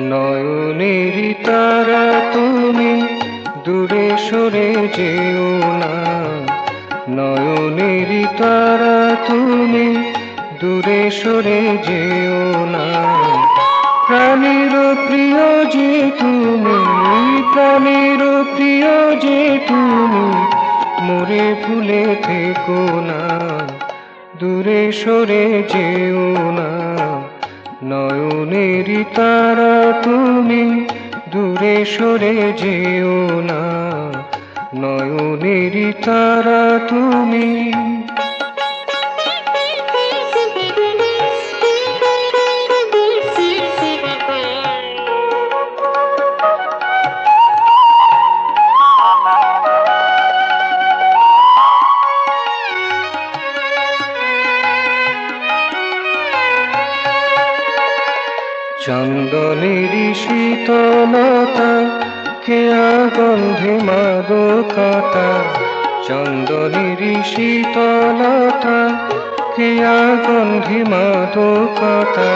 নয়নেরই তারা তুমি, দূরে সরে যেও না। নয়নেরই তারা তুমি, দূরে সরে যেও না। প্রাণের প্রিয় যে তুমি, প্রাণের প্রিয় যে তুমি, মোরে ভুলে থেকো না, দূরে সরে যেও না। নয়নেরই তারা তুমি, দূরে সরে যেও না। নয়নেরই তারা তুমি। চন্দনেরই শীতলতা, কেয়া গন্ধে মাদকতা। চন্দনেরই শীতলতা, কেয়া গন্ধে মাদকতা।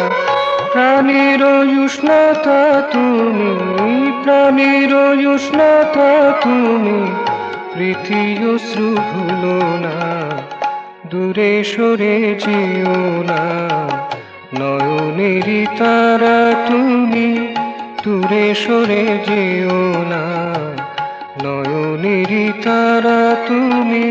প্রাণের উষ্ণতা তুমি, প্রাণের উষ্ণতা তুমি, প্রীতি অশ্রু ভুলো না, দূরে সরে যেও না। নয়নেরই তারা তুমি, দূরে সরে যেও না। নয়নেরই তারা তুমি।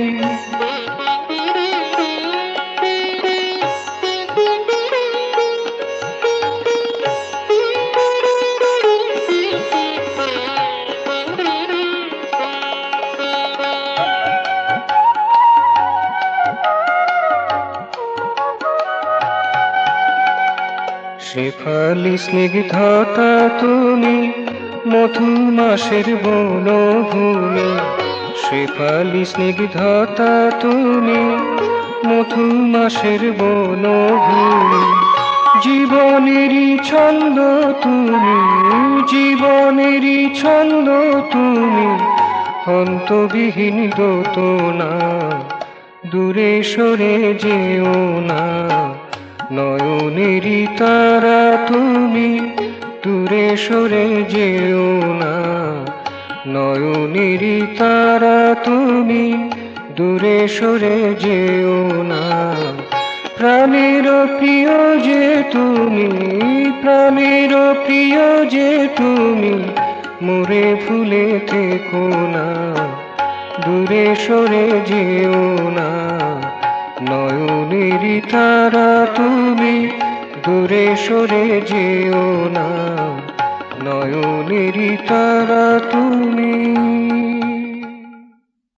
শেফালি স্নিগ্ধতা তুমি, মধুমাসের বনভূমি। শেফালি স্নিগ্ধতা তুমি, মধুমাসের বনভূমি। জীবনেরই ছন্দ তুমি, জীবনেরই ছন্দ তুমি, অন্তবিহীন দোতনা, দূরে সরে যেও না। নয়নেরই তারা তুমি, দূরে সরে যেও না। নয়নেরই তারা তুমি, দূরে সরে যেও না। প্রাণের প্রিয় যে তুমি, প্রাণের প্রিয় যে তুমি, মোরে ভুলে থেকো না, দূরে সরে যেও না। নয়নেরই তারা তুমি, দূরে সরে যেও না। নয়নেরই তারা তুমি।